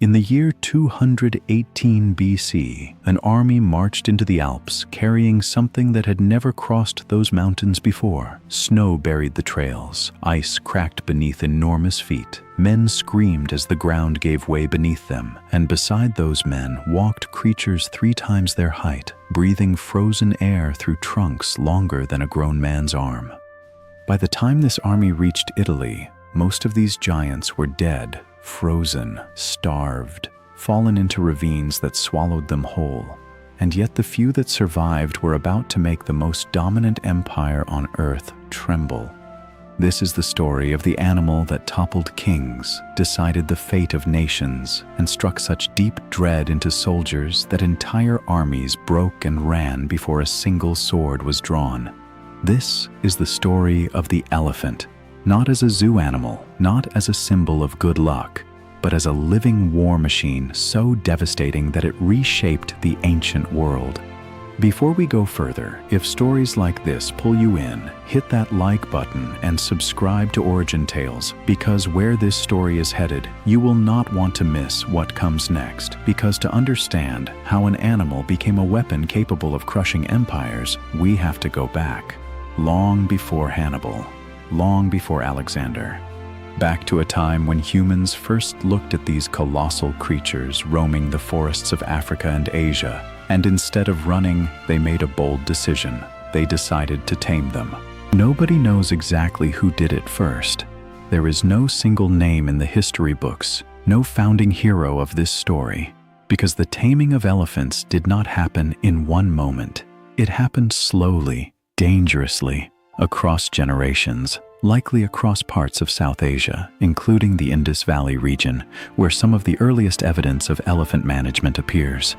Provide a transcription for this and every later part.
In the year 218 BC, an army marched into the Alps carrying something that had never crossed those mountains before. Snow buried the trails, ice cracked beneath enormous feet. Men screamed as the ground gave way beneath them, and beside those men walked creatures 3 times their height, breathing frozen air through trunks longer than a grown man's arm. By the time this army reached Italy, most of these giants were dead, frozen, starved, fallen into ravines that swallowed them whole. And yet the few that survived were about to make the most dominant empire on earth tremble. This is the story of the animal that toppled kings, decided the fate of nations, and struck such deep dread into soldiers that entire armies broke and ran before a single sword was drawn. This is the story of the elephant. Not as a zoo animal, not as a symbol of good luck, but as a living war machine so devastating that it reshaped the ancient world. Before we go further, if stories like this pull you in, hit that like button and subscribe to Origin Tales, because where this story is headed, you will not want to miss what comes next, because to understand how an animal became a weapon capable of crushing empires, we have to go back, long before Hannibal. Long before Alexander. Back to a time when humans first looked at these colossal creatures roaming the forests of Africa and Asia, and instead of running, they made a bold decision. They decided to tame them. Nobody knows exactly who did it first. There is no single name in the history books, no founding hero of this story, because the taming of elephants did not happen in one moment. It happened slowly, dangerously, across generations, likely across parts of South Asia, including the Indus Valley region, where some of the earliest evidence of elephant management appears.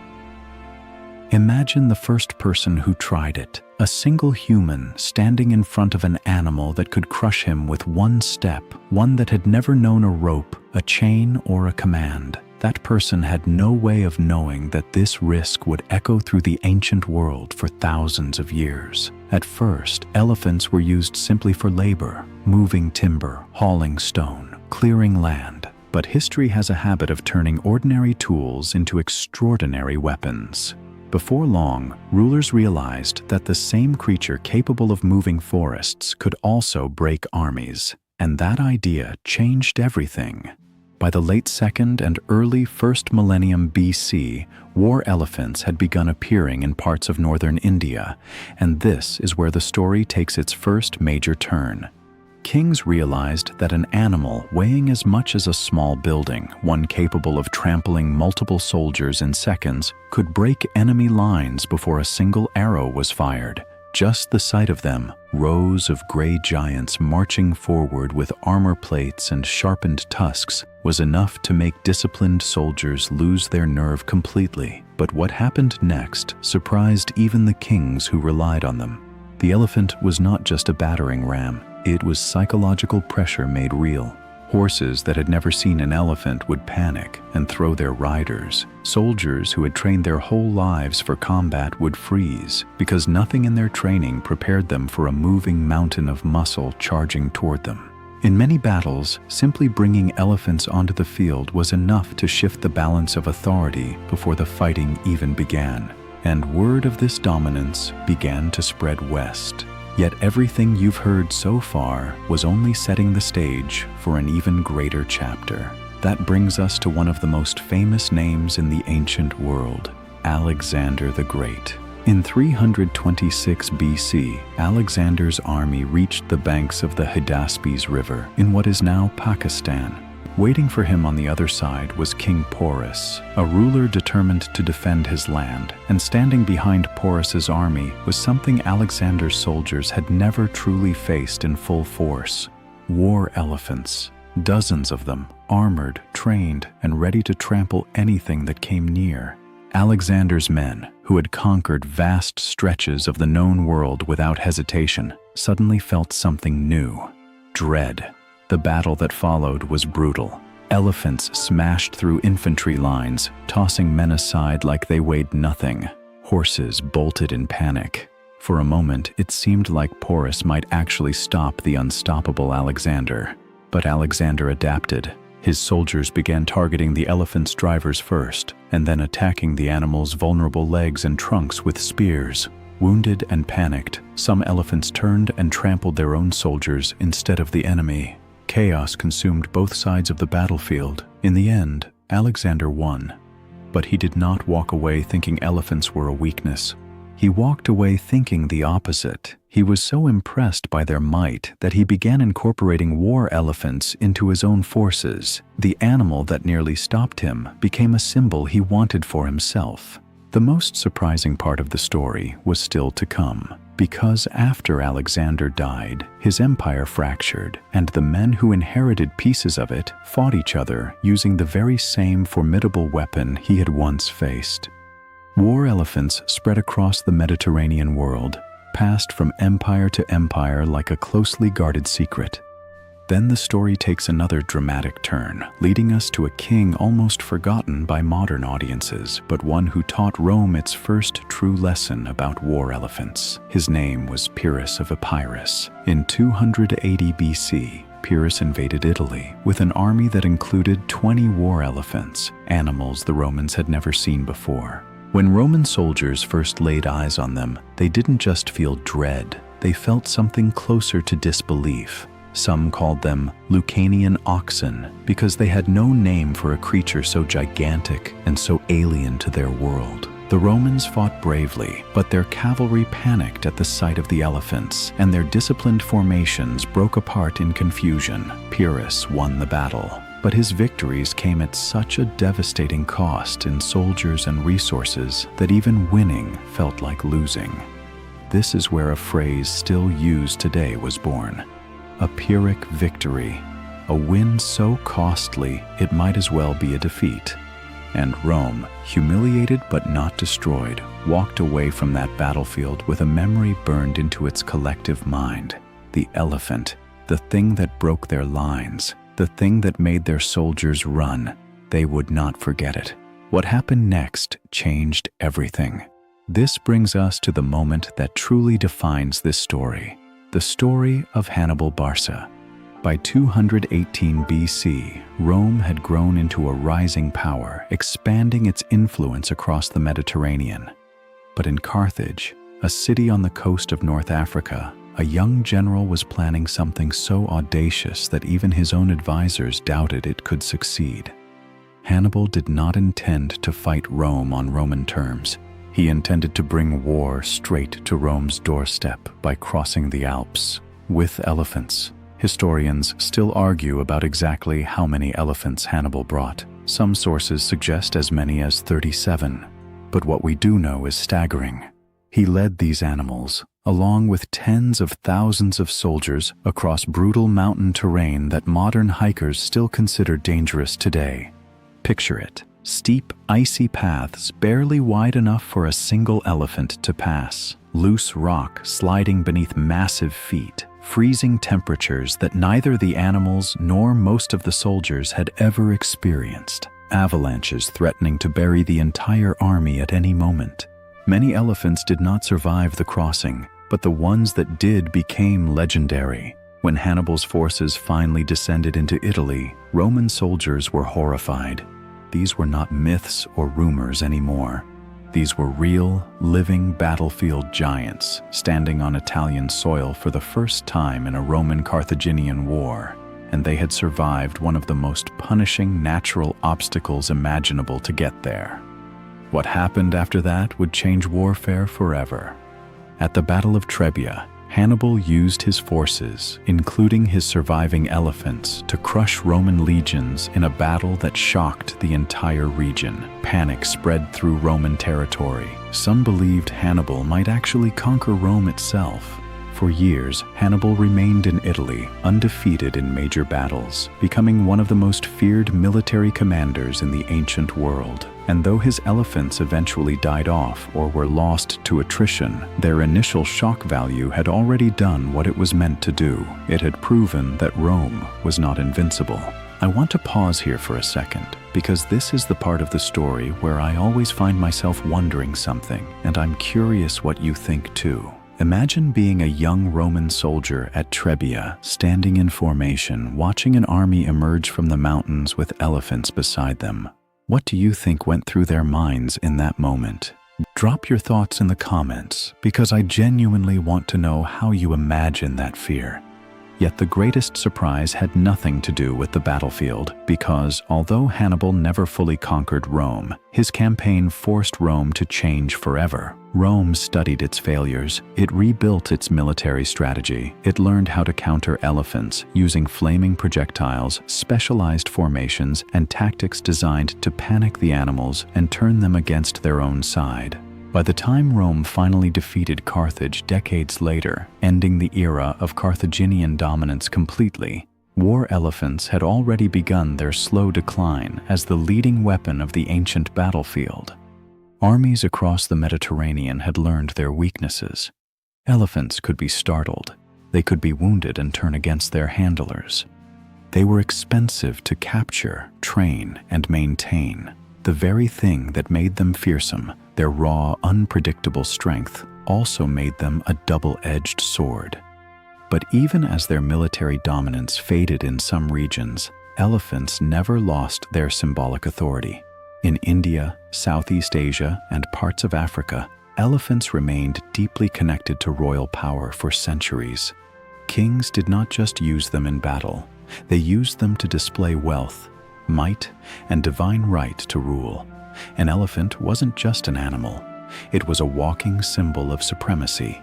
Imagine the first person who tried it, a single human standing in front of an animal that could crush him with one step, one that had never known a rope, a chain, or a command. That person had no way of knowing that this risk would echo through the ancient world for thousands of years. At first, elephants were used simply for labor, moving timber, hauling stone, clearing land. But history has a habit of turning ordinary tools into extraordinary weapons. Before long, rulers realized that the same creature capable of moving forests could also break armies, and that idea changed everything. By the late 2nd and early 1st millennium BC, war elephants had begun appearing in parts of northern India, and this is where the story takes its first major turn. Kings realized that an animal weighing as much as a small building, one capable of trampling multiple soldiers in seconds, could break enemy lines before a single arrow was fired. Just the sight of them, rows of gray giants marching forward with armor plates and sharpened tusks, was enough to make disciplined soldiers lose their nerve completely. But what happened next surprised even the kings who relied on them. The elephant was not just a battering ram, it was psychological pressure made real. Horses that had never seen an elephant would panic and throw their riders. Soldiers who had trained their whole lives for combat would freeze, because nothing in their training prepared them for a moving mountain of muscle charging toward them. In many battles, simply bringing elephants onto the field was enough to shift the balance of authority before the fighting even began. And word of this dominance began to spread west. Yet everything you've heard so far was only setting the stage for an even greater chapter. That brings us to one of the most famous names in the ancient world, Alexander the Great. In 326 BC, Alexander's army reached the banks of the Hydaspes River in what is now Pakistan. Waiting for him on the other side was King Porus, a ruler determined to defend his land, and standing behind Porus's army was something Alexander's soldiers had never truly faced in full force: war elephants. Dozens of them, armored, trained, and ready to trample anything that came near. Alexander's men, who had conquered vast stretches of the known world without hesitation, suddenly felt something new: dread. The battle that followed was brutal. Elephants smashed through infantry lines, tossing men aside like they weighed nothing. Horses bolted in panic. For a moment, it seemed like Porus might actually stop the unstoppable Alexander. But Alexander adapted. His soldiers began targeting the elephant's drivers first, and then attacking the animal's vulnerable legs and trunks with spears. Wounded and panicked, some elephants turned and trampled their own soldiers instead of the enemy. Chaos consumed both sides of the battlefield. In the end, Alexander won. But he did not walk away thinking elephants were a weakness. He walked away thinking the opposite. He was so impressed by their might that he began incorporating war elephants into his own forces. The animal that nearly stopped him became a symbol he wanted for himself. The most surprising part of the story was still to come, because after Alexander died, his empire fractured, and the men who inherited pieces of it fought each other using the very same formidable weapon he had once faced. War elephants spread across the Mediterranean world, passed from empire to empire like a closely guarded secret. Then the story takes another dramatic turn, leading us to a king almost forgotten by modern audiences, but one who taught Rome its first true lesson about war elephants. His name was Pyrrhus of Epirus. In 280 BC, Pyrrhus invaded Italy with an army that included 20 war elephants, animals the Romans had never seen before. When Roman soldiers first laid eyes on them, they didn't just feel dread, they felt something closer to disbelief. Some called them Lucanian oxen because they had no name for a creature so gigantic and so alien to their world. The Romans fought bravely, but their cavalry panicked at the sight of the elephants, and their disciplined formations broke apart in confusion. Pyrrhus won the battle, but his victories came at such a devastating cost in soldiers and resources that even winning felt like losing. This is where a phrase still used today was born. A Pyrrhic victory, a win so costly it might as well be a defeat. And Rome, humiliated but not destroyed, walked away from that battlefield with a memory burned into its collective mind. The elephant, the thing that broke their lines, the thing that made their soldiers run, they would not forget it. What happened next changed everything. This brings us to the moment that truly defines this story. The story of Hannibal Barca. By 218 BC, Rome had grown into a rising power, expanding its influence across the Mediterranean. But in Carthage, a city on the coast of North Africa, a young general was planning something so audacious that even his own advisors doubted it could succeed. Hannibal did not intend to fight Rome on Roman terms. He intended to bring war straight to Rome's doorstep by crossing the Alps with elephants. Historians still argue about exactly how many elephants Hannibal brought. Some sources suggest as many as 37, but what we do know is staggering. He led these animals, along with tens of thousands of soldiers, across brutal mountain terrain that modern hikers still consider dangerous today. Picture it. Steep, icy paths barely wide enough for a single elephant to pass, loose rock sliding beneath massive feet, freezing temperatures that neither the animals nor most of the soldiers had ever experienced, avalanches threatening to bury the entire army at any moment. Many elephants did not survive the crossing, but the ones that did became legendary. When Hannibal's forces finally descended into Italy, Roman soldiers were horrified. These were not myths or rumors anymore. These were real, living battlefield giants standing on Italian soil for the first time in a Roman-Carthaginian war, and they had survived one of the most punishing natural obstacles imaginable to get there. What happened after that would change warfare forever. At the Battle of Trebia, Hannibal used his forces, including his surviving elephants, to crush Roman legions in a battle that shocked the entire region. Panic spread through Roman territory. Some believed Hannibal might actually conquer Rome itself. For years, Hannibal remained in Italy, undefeated in major battles, becoming one of the most feared military commanders in the ancient world. And though his elephants eventually died off or were lost to attrition, their initial shock value had already done what it was meant to do. It had proven that Rome was not invincible. I want to pause here for a second, because this is the part of the story where I always find myself wondering something, and I'm curious what you think too. Imagine being a young Roman soldier at Trebia, standing in formation, watching an army emerge from the mountains with elephants beside them. What do you think went through their minds in that moment? Drop your thoughts in the comments, because I genuinely want to know how you imagine that fear. Yet the greatest surprise had nothing to do with the battlefield, because although Hannibal never fully conquered Rome, his campaign forced Rome to change forever. Rome studied its failures, it rebuilt its military strategy, it learned how to counter elephants using flaming projectiles, specialized formations, and tactics designed to panic the animals and turn them against their own side. By the time Rome finally defeated Carthage decades later, ending the era of Carthaginian dominance completely, war elephants had already begun their slow decline as the leading weapon of the ancient battlefield. Armies across the Mediterranean had learned their weaknesses. Elephants could be startled, they could be wounded and turn against their handlers. They were expensive to capture, train, and maintain. The very thing that made them fearsome, their raw, unpredictable strength, also made them a double-edged sword. But even as their military dominance faded in some regions, elephants never lost their symbolic authority. In India, Southeast Asia, and parts of Africa, elephants remained deeply connected to royal power for centuries. Kings did not just use them in battle, they used them to display wealth, might, and divine right to rule. An elephant wasn't just an animal, it was a walking symbol of supremacy.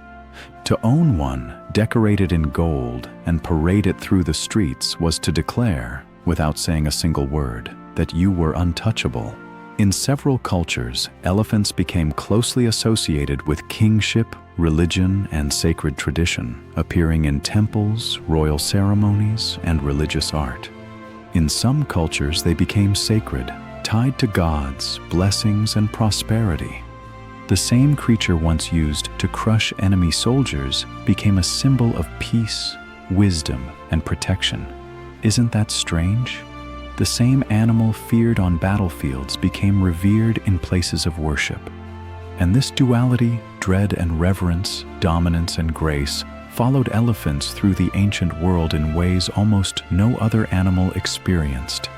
To own one, decorated in gold, and parade it through the streets was to declare, without saying a single word, that you were untouchable. In several cultures, elephants became closely associated with kingship, religion, and sacred tradition, appearing in temples, royal ceremonies, and religious art. In some cultures, they became sacred, tied to gods, blessings, and prosperity. The same creature once used to crush enemy soldiers became a symbol of peace, wisdom, and protection. Isn't that strange? The same animal feared on battlefields became revered in places of worship. And this duality, dread and reverence, dominance and grace, followed elephants through the ancient world in ways almost no other animal experienced.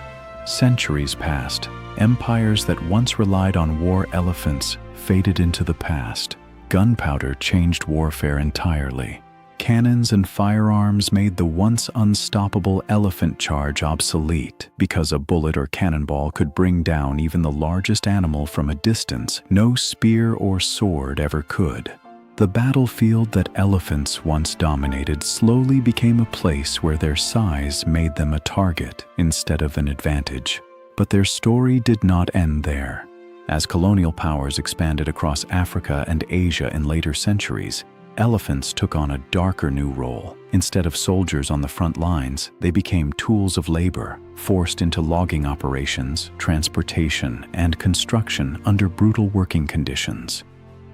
Centuries passed. Empires that once relied on war elephants faded into the past. Gunpowder changed warfare entirely. Cannons and firearms made the once unstoppable elephant charge obsolete. Because a bullet or cannonball could bring down even the largest animal from a distance, no spear or sword ever could. The battlefield that elephants once dominated slowly became a place where their size made them a target instead of an advantage. But their story did not end there. As colonial powers expanded across Africa and Asia in later centuries, elephants took on a darker new role. Instead of soldiers on the front lines, they became tools of labor, forced into logging operations, transportation, and construction under brutal working conditions.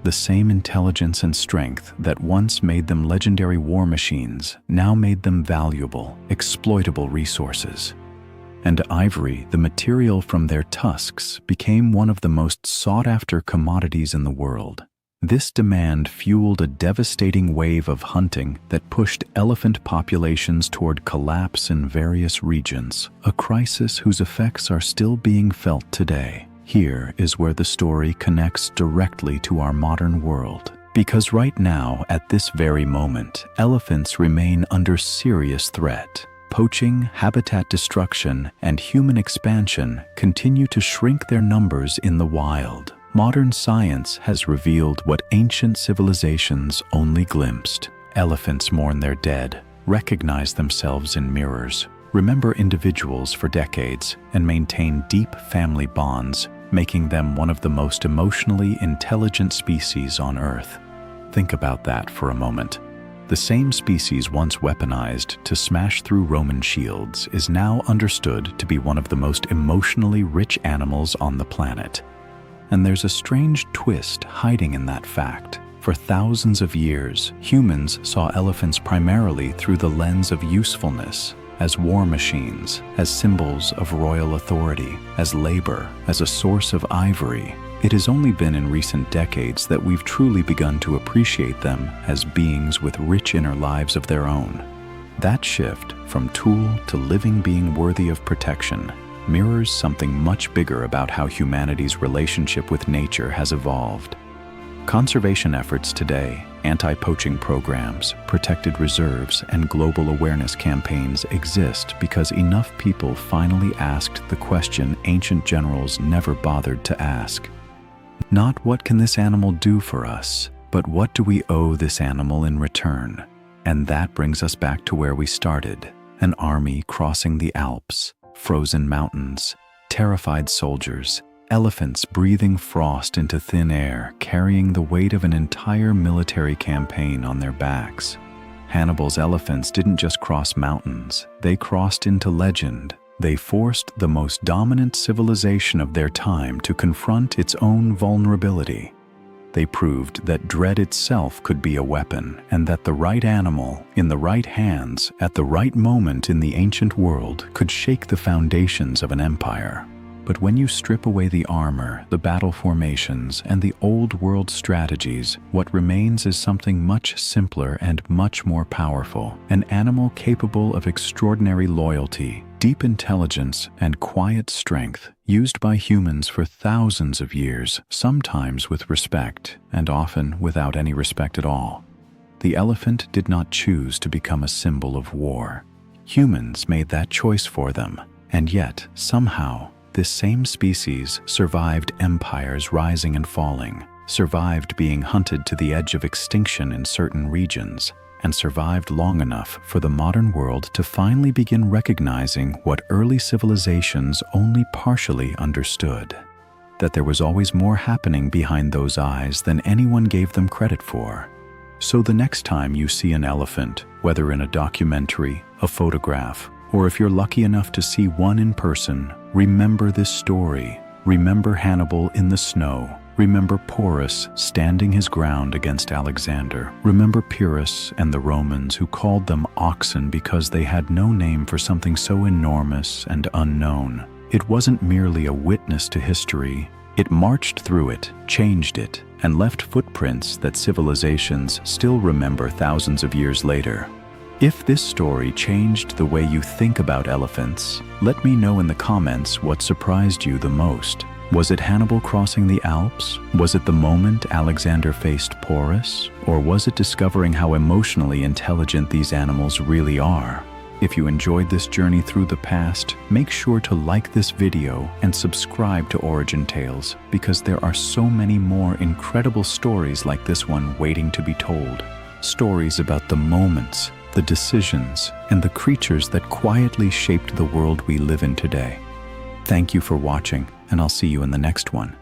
The same intelligence and strength that once made them legendary war machines now made them valuable, exploitable resources. And ivory, the material from their tusks, became one of the most sought-after commodities in the world. This demand fueled a devastating wave of hunting that pushed elephant populations toward collapse in various regions, a crisis whose effects are still being felt today. Here is where the story connects directly to our modern world. Because right now, at this very moment, elephants remain under serious threat. Poaching, habitat destruction, and human expansion continue to shrink their numbers in the wild. Modern science has revealed what ancient civilizations only glimpsed. Elephants mourn their dead, recognize themselves in mirrors, remember individuals for decades, and maintain deep family bonds, making them one of the most emotionally intelligent species on Earth. Think about that for a moment. The same species once weaponized to smash through Roman shields is now understood to be one of the most emotionally rich animals on the planet. And there's a strange twist hiding in that fact. For thousands of years, humans saw elephants primarily through the lens of usefulness, as war machines, as symbols of royal authority, as labor, as a source of ivory. It has only been in recent decades that we've truly begun to appreciate them as beings with rich inner lives of their own. That shift from tool to living being worthy of protection mirrors something much bigger about how humanity's relationship with nature has evolved. Conservation efforts today, anti-poaching programs, protected reserves, and global awareness campaigns exist because enough people finally asked the question ancient generals never bothered to ask. Not what can this animal do for us, but what do we owe this animal in return? And that brings us back to where we started, an army crossing the Alps, frozen mountains, terrified soldiers, elephants breathing frost into thin air, carrying the weight of an entire military campaign on their backs. Hannibal's elephants didn't just cross mountains, they crossed into legend. They forced the most dominant civilization of their time to confront its own vulnerability. They proved that dread itself could be a weapon, and that the right animal, in the right hands, at the right moment in the ancient world, could shake the foundations of an empire. But when you strip away the armor, the battle formations, and the old world strategies, what remains is something much simpler and much more powerful. An animal capable of extraordinary loyalty, deep intelligence, and quiet strength, used by humans for thousands of years, sometimes with respect, and often without any respect at all. The elephant did not choose to become a symbol of war. Humans made that choice for them, and yet, somehow, this same species survived empires rising and falling, survived being hunted to the edge of extinction in certain regions, and survived long enough for the modern world to finally begin recognizing what early civilizations only partially understood: that there was always more happening behind those eyes than anyone gave them credit for. So the next time you see an elephant, whether in a documentary, a photograph, or if you're lucky enough to see one in person, remember this story. Remember Hannibal in the snow. Remember Porus standing his ground against Alexander. Remember Pyrrhus and the Romans who called them oxen because they had no name for something so enormous and unknown. It wasn't merely a witness to history. It marched through it, changed it, and left footprints that civilizations still remember thousands of years later. If this story changed the way you think about elephants, let me know in the comments what surprised you the most. Was it Hannibal crossing the Alps? Was it the moment Alexander faced Porus? Or was it discovering how emotionally intelligent these animals really are? If you enjoyed this journey through the past, make sure to like this video and subscribe to Origin Tales, because there are so many more incredible stories like this one waiting to be told. Stories about the moments, the decisions, and the creatures that quietly shaped the world we live in today. Thank you for watching, and I'll see you in the next one.